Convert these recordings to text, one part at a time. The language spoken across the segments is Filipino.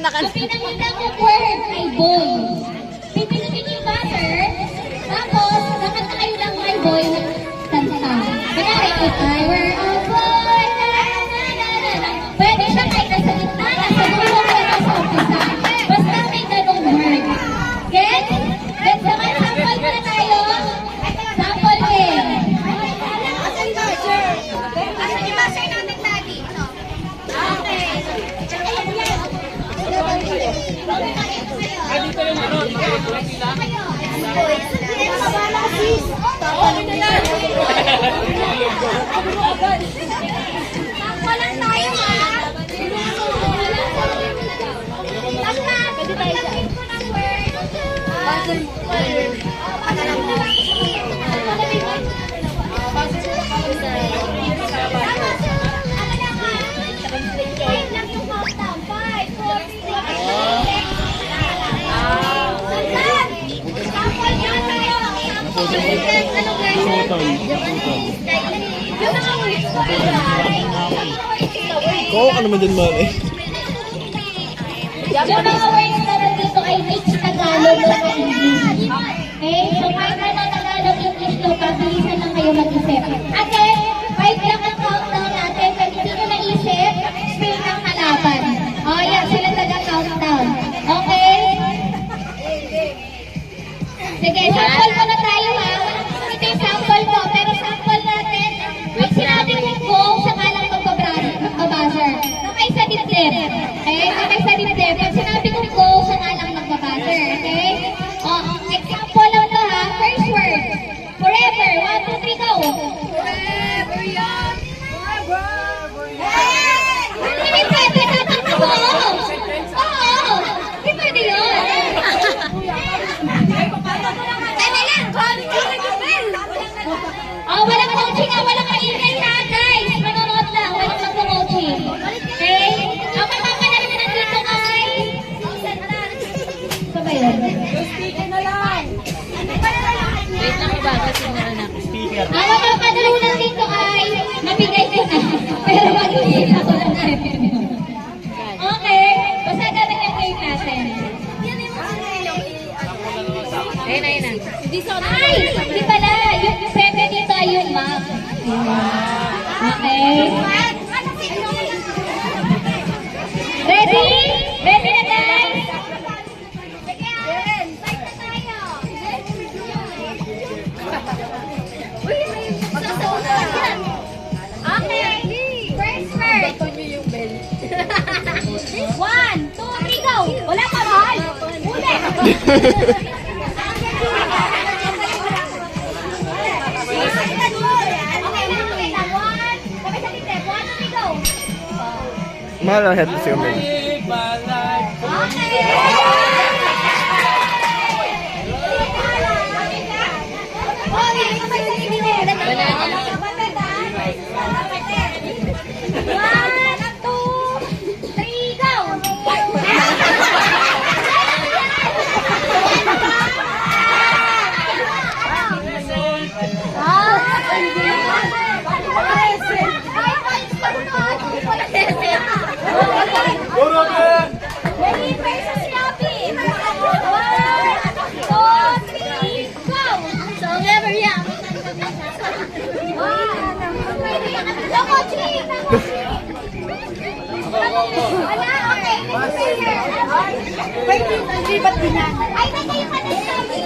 Ang pinakita ko word ay boy. Pipinutin yung buzzer, tapos nakanta kayo ng my boy na kanta. Kaya if I were a boy, na na na na na. Pwede siya kahit nasa gitna, nasa dulo, kaya nasa umpisa. Basta may ganong word. Get? Get naman, sample muna tayo. Sample game. Asan yung buzzer natin, Daddy? Okay. Dito yung ano, dito yung pila. Walang tayo, ha? Pagkakin ko ng word. Wait lang yung countdown. 5, 4, 3, Oo, ano naman din man eh. Yung mga words na nandito ay mix Tagalog at English. Okay? So, kahit ano Tagalog, English to, pabilisan lang kayo mag-isip. Again, 5 lang ang countdown natin. Pag hindi nyo naisip, spin ang kalaban. O, yan, sila taga-countdown. Okay? Sige, sample mo na tayo ha. Ito yung sample ko, pero sample natin. Pag sinabi kong go, saka lang magbabuzzer. Kamay sa dibdib. Okay? Kamay sa dibdib. Pag sinabi kong go, saka lang magbabuzzer. Okay? O, example lang to ha. First word. Forever. 1, 2, 3, go. Forever young. Forever young. Hindi pwede. Tatakbo ko. Oo. Hindi pwede yun. Oh, walang coaching ha, walang maingay ha, guys. Manonood lang, walang magpo-coaching. Okay? Ang mapapanood na nandito ay... Ito ba yun? Wait lang ba? Kasi meron ako. Ang mapapanood na dito ay... Mabigay ko na. Pero mag-usin ako lang na. Okay? Basta ganun yung game natin. Ayun. Ay! Hindi pala. Yung pwede dito ay yung map. Okay? Ready? Ready na guys? Okay. First word. 1, 2, 3, go. Wala pa mahal. Ulit. Mahal ang head kasi kami. Ay, nagay pa din sabi.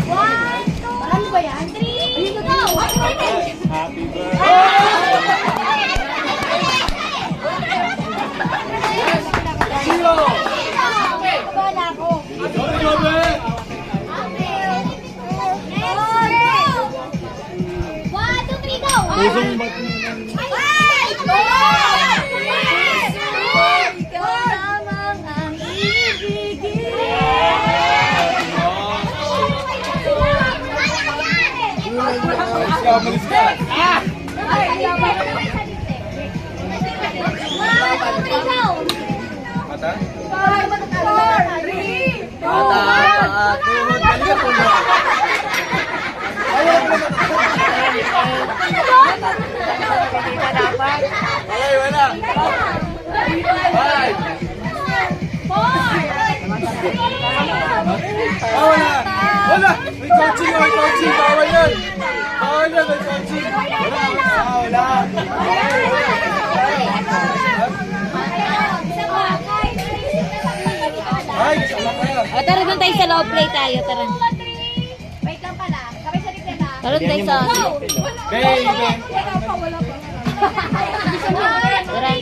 One, two, ano ba yan? 3, go! Happy birthday! Wala ko. One, two, three, go! Pusong ba't Ay! Ikaw lamang ang ibigin. Malis ka! Mata? 5, 4, 3, 2, 1. coaching, may coaching. Bawal yan. Bawal yan, may coaching. Wala. Ay, sama kayo. O, tara doon tayo sa low play tayo, tara. Wait lang pala. Kamay sa dibdib ha. Tara doon tayo sa... Baby. Tara.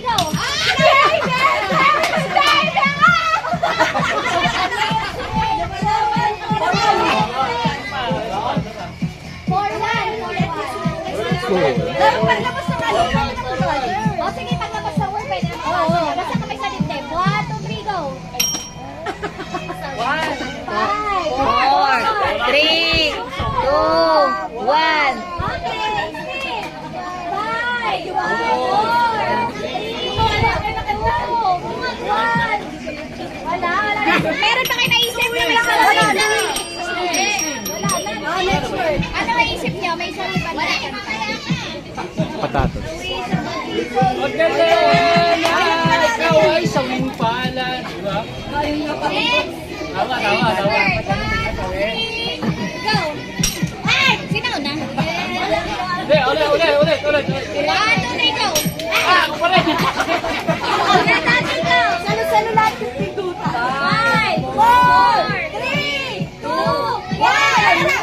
Paglabas na kayo. O sige, paglabas sa word, pwede na. Basta kamay sa dibdib. 1, 2, 3, go. 4, 3, 2, 1. Okay, spin. 5, 4, 3, 2, 1. Wala. Meron pa kayo naisip na may sarili. Wala na. Next word. Ano naisip niyo? May sarili ba na? Patatos. Magaling! Ikaw ay sawing pala, di ba? Next. Tama. Word. 1, 2, 3, go. Ay! Sino na? Hindi, ulit. 1, 2, 3, go. Ah, ako pa rin. Ulit natin go. Salo-salo lahat yung pinduta. 5, 4, 3, 2, 1.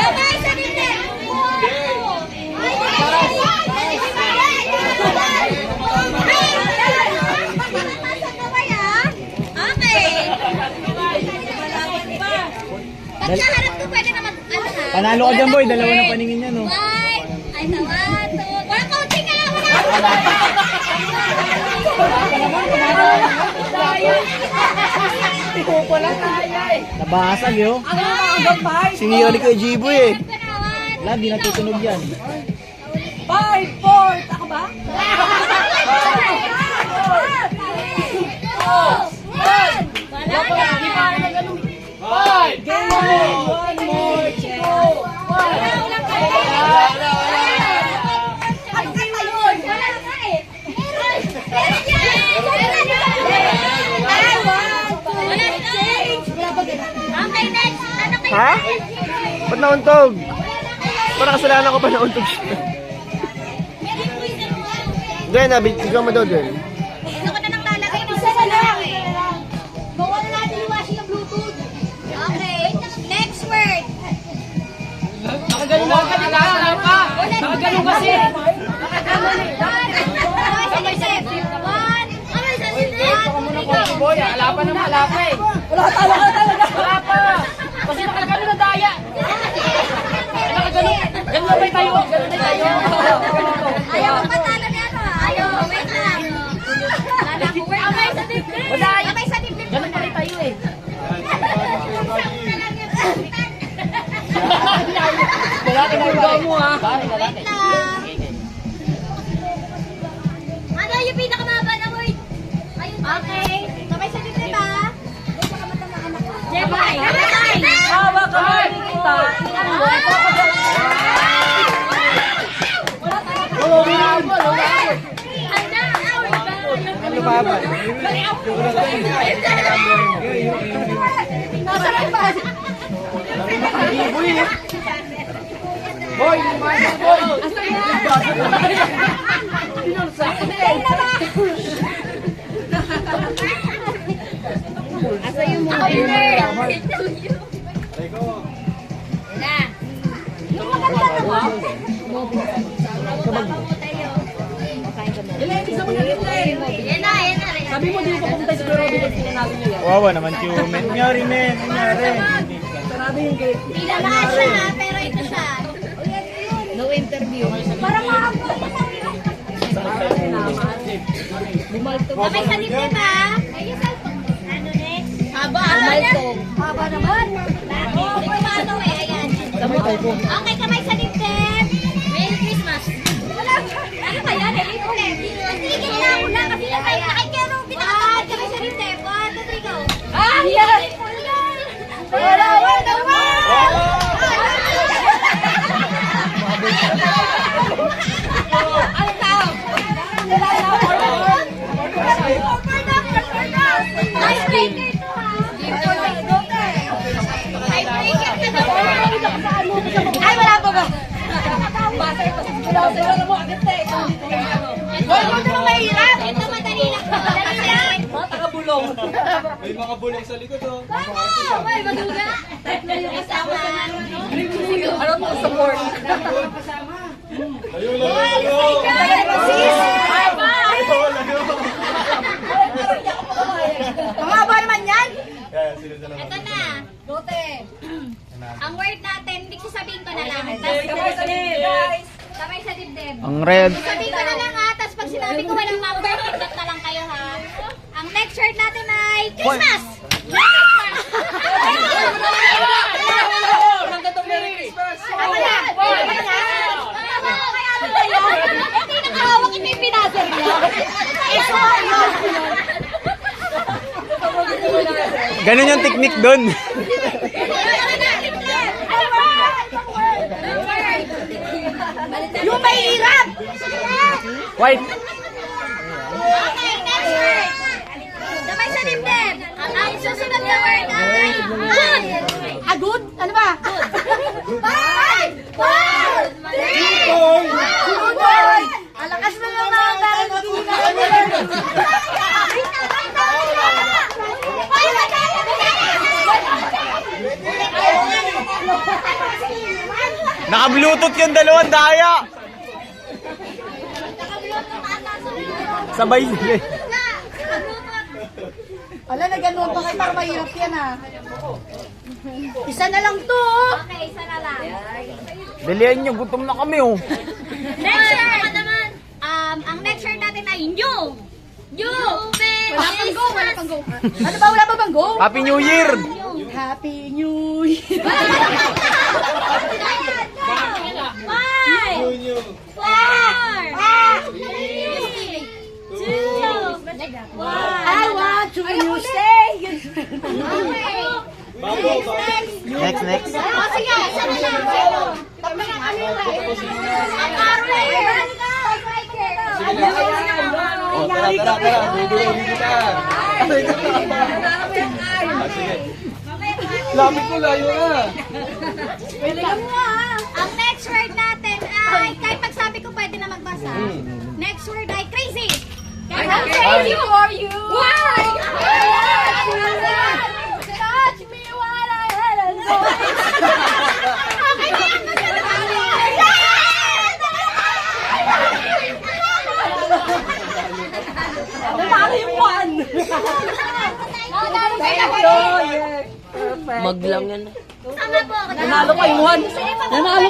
Gamay sa dibdib. Pagkaharap ko pwede na ano ha? Panalo ka dyan, boy. Dalawa na paningin yan, no? One. Ay, naman. Wala coaching ka! Wala! Nabasag, yo. Sinira ni Kuya Jiboy, eh. Wala, di natutunog yan. 5, 4, ako ba? Five! One more chance. Okay, next. Ano kayo? Ha? Ba't nauntog? Parang kasalanan ko pa nauntog siya. Hindi, ikaw mo daw din. Ito ko na nang lalagay. Isa na lang. Bawa na natin iwasin yung Bluetooth. Okay. Next word. Nakagaling na ka, nakagaling pa. Nakagaling kasi. Kamay sa dibdib. 1. Kamay sa dibdib. Boy, ala pa naman, ala pa eh. Wala pa. Kasi nakagaling na daya. Nakagaling. Ganun na tayo. Ayaw mo patalo niya ano ha? Ayaw. Wait lang. Kamay sa dibdib. Kamay sa dibdib. Ganun pa rin tayo eh. Wala ka na mo ha. Wait lang. Ano yung pinakamaba na word? Okay. Kamay sa dibdib ha? Jemay. Hawa ka ba kita? Ano ba ba? Boy, boy. Asa yung mga na. Yung maganda na mo. Yan na. Sabi mo dito papunta sa pero dito natin niya. Wawa naman, Cumen. Nangyari, men. Nangyari. Sarado yung gate. Pinalakas siya ha, pero ito siya. No interview. Para makakot. Bumalto. Kamay sa dibdib ha. Ano next? Haba. Bumalto. Haba naman. Hindi ko maano eh. Ayan. Okay, kamay sa dibdib. Merry Christmas. Wala. Ano ba yan? Tigil na ako na kasi nakikero pinakakamay kamay sa dibdib. 1, 2, 3, go. Ah! Yes! Wala naman! Ano tao? Siguro mo, agad eh. Hoy, huwag ka nang mahirap. Ito madali lang. Madali lang. Mga taga-bulong. May mga bulong sa likod, oh. May maduga. Tatlo yung kasama. Ano to, support? Layo, layo, layo. Pangaba naman yan. Kaya, sino sa Ito na. Bote. Ang word natin, hindi sabihin ko na lang. Kamay sa guys. Kamay sa dibdib. Ang red. Sabihin ko na lang ha, tapos pag sinabi ko walang number, pindot na lang kayo ha. Ang next word natin ay Christmas! Ako na. Hindi nakahawak ito yung pinaser niya. Ganun yung technique doon. Yung mahirap. White. Okay, next word. Sabay sa dibdib. Ang susunod na word ay good. Agud? Ano ba? 5, 4, 3, 2, Alakas mo lang mga Valentina. Naka-bluetooth yung dalawang daya. Sabay. Ala, na ganun pa kayo para mahirap yan ah. Isa na lang to. Okay, isa na lang. Dalihan nyo, gutom na kami oh. Next word naman. Ang next word natin ay new. New. Wala pang go, wala pang go. Ano ba, wala pa bang go? Happy New Year! Happy New Year. 5, 4, 3, 2, 1. I want to you say. Okay. Bago, bago. Next, next. Oh, sige, isa na lang. Tatlo na kami. Ang Caroline. Oh, tara, tara, tara. Bibili kita. Sige. Lapit ko, layo na. Ang next word natin ay, kahit pagsabi ko pwede na magbasa. Next word ay crazy. I'm crazy for you. Why? Touch me while I had a Okay na yan. Paano yung one? Maglang yan. Tama po ako. Nanalo pa yung one. Nanalo pa.